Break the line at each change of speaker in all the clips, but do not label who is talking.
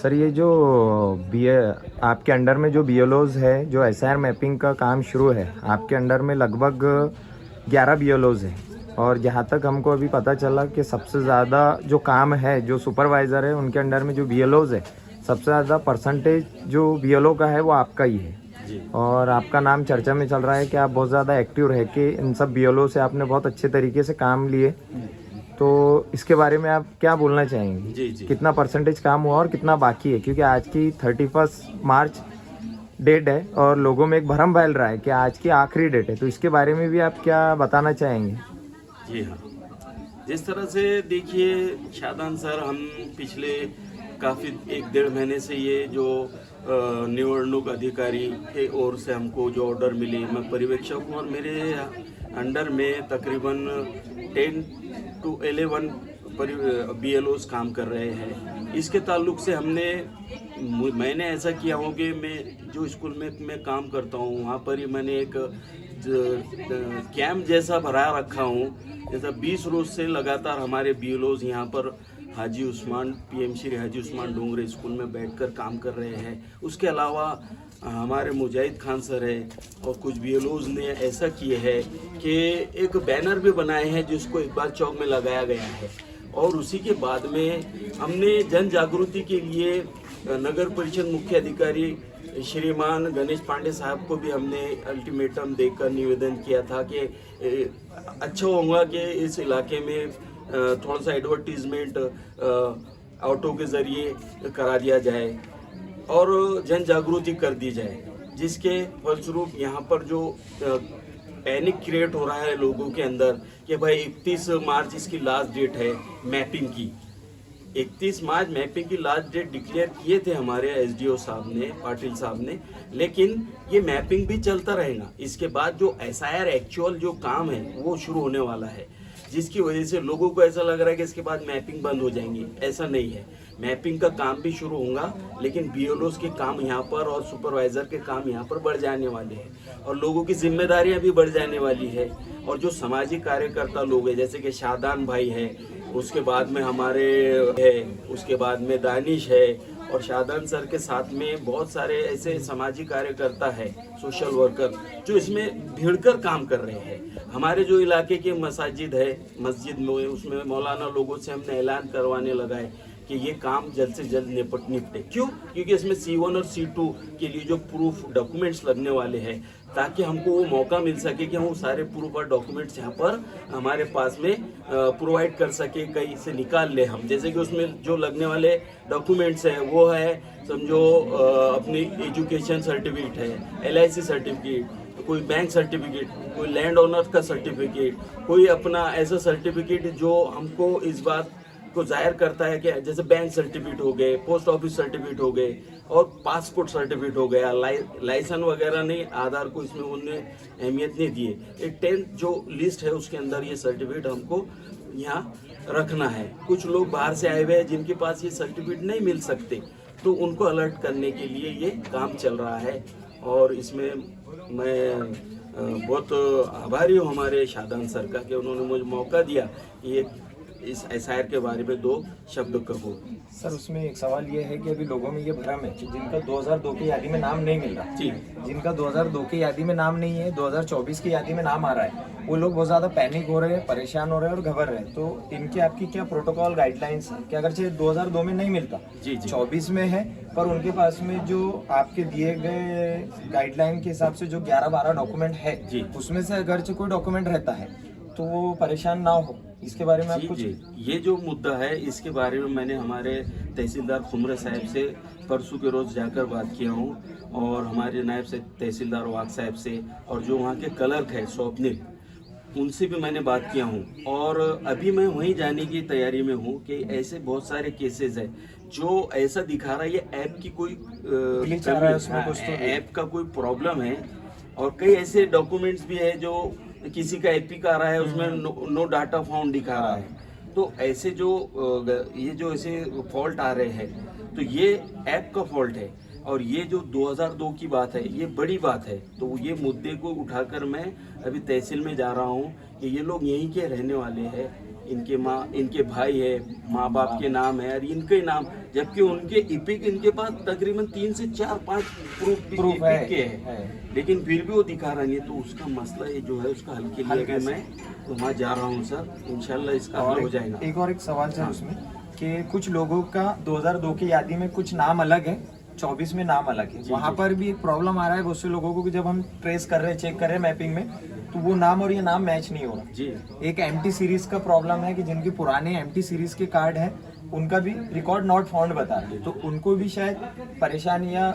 Sir ये जो B आपके अंडर में जो बीएलओज है, जो एसआईआर मैपिंग का काम शुरू है, आपके अंडर में लगभग 11 बीएलओज है। और जहाँ तक हमको अभी पता चला कि सबसे ज़्यादा जो काम है, जो सुपरवाइज़र है उनके अंडर में जो बीएलओज है, सबसे ज़्यादा परसेंटेज जो बीएलओ का है वो आपका ही है।
जी
और आपका नाम चर्चा में चल रहा है कि आप बहुत ज़्यादा एक्टिव रह के इन सब बीएलओ से आपने बहुत अच्छे तरीके से काम लिए। तो इसके बारे में आप क्या बोलना चाहेंगे?
जी जी
कितना परसेंटेज काम हुआ और कितना बाकी है? क्योंकि आज की 31 मार्च डेट है और लोगों में एक भ्रम फैल रहा है कि आज की आखिरी डेट है। तो इसके बारे में भी आप क्या बताना चाहेंगे?
जी हाँ। जिस तरह से देखिए शादान सर, हम पिछले काफ़ी 1-1.5 महीने से ये जो निवडणूक अधिकारी के ओर से हमको जो ऑर्डर मिले, मैं पर्यवेक्षक हूँ और मेरे अंडर में तकरीबन 10 to 11 BLOs काम कर रहे हैं। इसके ताल्लुक से मैंने ऐसा किया हो कि मैं जो स्कूल में मैं काम करता हूँ वहाँ पर ही मैंने एक कैंप जैसा भरा रखा हूँ। जैसा 20 रोज से लगातार हमारे BLOs यहाँ पर हाजी उस्मान PM श्री हाजी उस्मान डोंगरे स्कूल में बैठकर काम कर रहे हैं। उसके अलावा हमारे मुजाहिद खान सर है और कुछ BLOs ने ऐसा किए है कि एक बैनर भी बनाए हैं जिसको इकबाल चौक में लगाया गया है। और उसी के बाद में हमने जन जागृति के लिए नगर परिषद मुख्य अधिकारी श्रीमान गणेश पांडे साहब को भी हमने अल्टीमेटम देकर निवेदन किया था कि अच्छा होगा कि इस इलाके में थोड़ा सा एडवर्टीजमेंट ऑटो के ज़रिए करा दिया जाए और जन जागृति कर दी जाए, जिसके फलस्वरूप यहाँ पर जो पैनिक क्रिएट हो रहा है लोगों के अंदर कि भाई 31 मार्च इसकी लास्ट डेट है मैपिंग की। 31 मार्च मैपिंग की लास्ट डेट डिक्लेयर किए थे हमारे SDO साहब ने, पाटिल साहब ने, लेकिन ये मैपिंग भी चलता रहेगा। इसके बाद जो SIR एक्चुअल जो काम है वो शुरू होने वाला है, जिसकी वजह से लोगों को ऐसा लग रहा है कि इसके बाद मैपिंग बंद हो जाएंगी। ऐसा नहीं है, मैपिंग का काम भी शुरू होगा, लेकिन BLOs के काम यहाँ पर और सुपरवाइज़र के काम यहाँ पर बढ़ जाने वाले हैं और लोगों की जिम्मेदारियाँ भी बढ़ जाने वाली है। और जो सामाजिक कार्यकर्ता लोग हैं जैसे कि शादान भाई है, उसके बाद में हमारे है, उसके बाद में दानिश है और शादान सर के साथ में बहुत सारे ऐसे सामाजिक कार्यकर्ता है, सोशल वर्कर, जो इसमें भिड़कर काम कर रहे हैं। हमारे जो इलाके के मस्जिद है, मस्जिद में उसमें मौलाना लोगों से हमने ऐलान करवाने लगा है कि ये काम जल्द से जल्द निपटे। क्यों? क्योंकि इसमें C1 और C2 के लिए जो प्रूफ डॉक्यूमेंट्स लगने वाले हैं, ताकि हमको वो मौका मिल सके कि हम वो सारे प्रूफ और डॉक्यूमेंट्स यहाँ पर हमारे पास में प्रोवाइड कर सके, कहीं से निकाल ले हम। जैसे कि उसमें जो लगने वाले डॉक्यूमेंट्स हैं वो है, समझो अपनी एजुकेशन सर्टिफिकेट है, LIC सर्टिफिकेट, कोई बैंक सर्टिफिकेट, कोई लैंड ओनर का सर्टिफिकेट, कोई अपना ऐसा सर्टिफिकेट जो हमको इस बात को जाहिर करता है कि जैसे बैंक सर्टिफिकेट हो गए, पोस्ट ऑफिस सर्टिफिकेट हो गए और पासपोर्ट सर्टिफिकेट हो गया, लाइसेंस वगैरह नहीं, आधार को इसमें उन्होंने अहमियत नहीं दी है। एक 10 जो लिस्ट है उसके अंदर ये सर्टिफिकेट हमको यहाँ रखना है। कुछ लोग बाहर से आए हुए हैं जिनके पास ये सर्टिफिकेट नहीं मिल सकते, तो उनको अलर्ट करने के लिए ये काम चल रहा है। और इसमें मैं बहुत आभारी हूँ हमारे शादान सर का कि उन्होंने मुझे मौका दिया कि ये इस SIR के बारे में 2 शब्द कहूँ।
सर उसमें एक सवाल ये है कि अभी लोगों में ये भ्रम है कि जिनका 2002 की यादी में नाम नहीं मिल रहा,
जी,
जिनका 2002 की यादी में नाम नहीं है, 2024 की यादी में नाम आ रहा है, वो लोग बहुत ज़्यादा पैनिक हो रहे हैं, परेशान हो रहे हैं और घबरा रहे हैं। तो इनकी आपकी क्या प्रोटोकॉल गाइडलाइंस है कि अगर चाहे 2002 में नहीं मिलता,
जी, जी,
24 में है, पर उनके पास में जो आपके दिए गए गाइडलाइन के हिसाब से जो 11-12 डॉक्यूमेंट है, उसमें से अगर कोई डॉक्यूमेंट रहता है तो वो परेशान ना हो, इसके बारे में आप कुछ?
ये जो मुद्दा है इसके बारे में मैंने हमारे तहसीलदार खुमरे साहब से परसों के रोज़ जाकर बात किया हूँ और हमारे नायब से तहसीलदार वाग साहब से और जो वहाँ के क्लर्क है स्वप्निल, उनसे भी मैंने बात किया हूँ। और अभी मैं वहीं जाने की तैयारी में हूँ कि ऐसे बहुत सारे केसेस है जो ऐसा दिखा रहा है ये ऐप की कोई ऐप का कोई प्रॉब्लम है और कई ऐसे डॉक्यूमेंट्स भी है जो किसी का एपिक आ रहा है उसमें नो डाटा फाउंड दिखा रहा है। तो ऐसे जो ऐसे फॉल्ट आ रहे हैं तो ये ऐप का फॉल्ट है और ये जो 2002 की बात है ये बड़ी बात है। तो ये मुद्दे को उठाकर मैं अभी तहसील में जा रहा हूँ कि ये लोग यहीं के रहने वाले हैं, इनके भाई है, माँ बाप के नाम है और इनके नाम, जबकि उनके इपिक इनके पास तकरीबन 3 से 4-5 प्रूफ
है,
के है, लेकिन फिर भी वो दिखा रहा नहीं है। तो उसका मसला ये जो है उसका हल के लिए मैं वहाँ जा रहा हूँ सर, इंशाल्लाह इसका हल हो जाएगा।
एक सवाल सर उसमें कि कुछ लोगों का 2002 की यादी में कुछ नाम अलग है, 24 में नाम अलग है, वहाँ पर भी एक प्रॉब्लम आ रहा है बहुत से लोगों को कि जब हम ट्रेस कर रहे हैं, चेक कर रहे हैं मैपिंग में, तो वो नाम और ये नाम मैच नहीं हो रहा
जी।
एक एम्प्टी सीरीज का प्रॉब्लम है कि जिनके पुराने एम्प्टी सीरीज के कार्ड हैं उनका भी रिकॉर्ड नॉट फाउंड बता रहे हैं, तो उनको भी शायद परेशानी या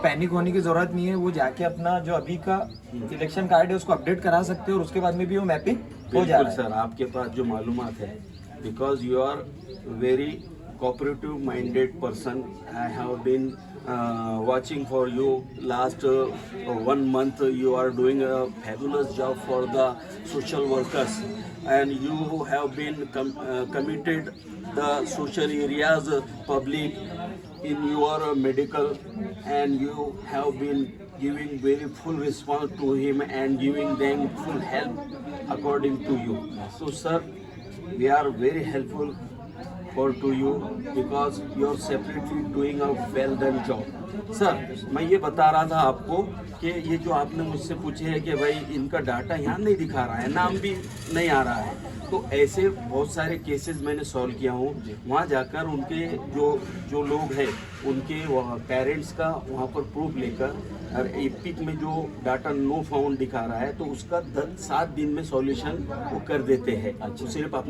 पैनिक होने की जरूरत नहीं है, वो जाके अपना जो अभी का इलेक्शन कार्ड है उसको अपडेट करा सकते हैं और उसके बाद में भी वो मैपिंग हो जा रहा है।
सर आपके पास जो मालूमात है, because you are very cooperative minded person. I have been watching for you last 1 month. You are doing a fabulous job for the social workers, and you have been committed the social areas public in your medical, and you have been giving very full response to him and giving them full help according to you. So sir, we are very helpful for to you because you are separately doing a well done job. Sir मैं ये बता रहा था आपको कि ये जो आपने मुझसे पूछे है कि भाई इनका डाटा यहाँ नहीं दिखा रहा है, नाम भी नहीं आ रहा है, तो ऐसे बहुत सारे केसेस मैंने सॉल्व किया हूँ। वहाँ जाकर उनके जो लोग हैं उनके पेरेंट्स का वहाँ पर प्रूफ लेकर और एपिक में जो डाटा नो फाउंड दिखा रहा है तो उसका 7 दिन में सॉल्यूशन वो कर देते हैं। सिर्फ अपने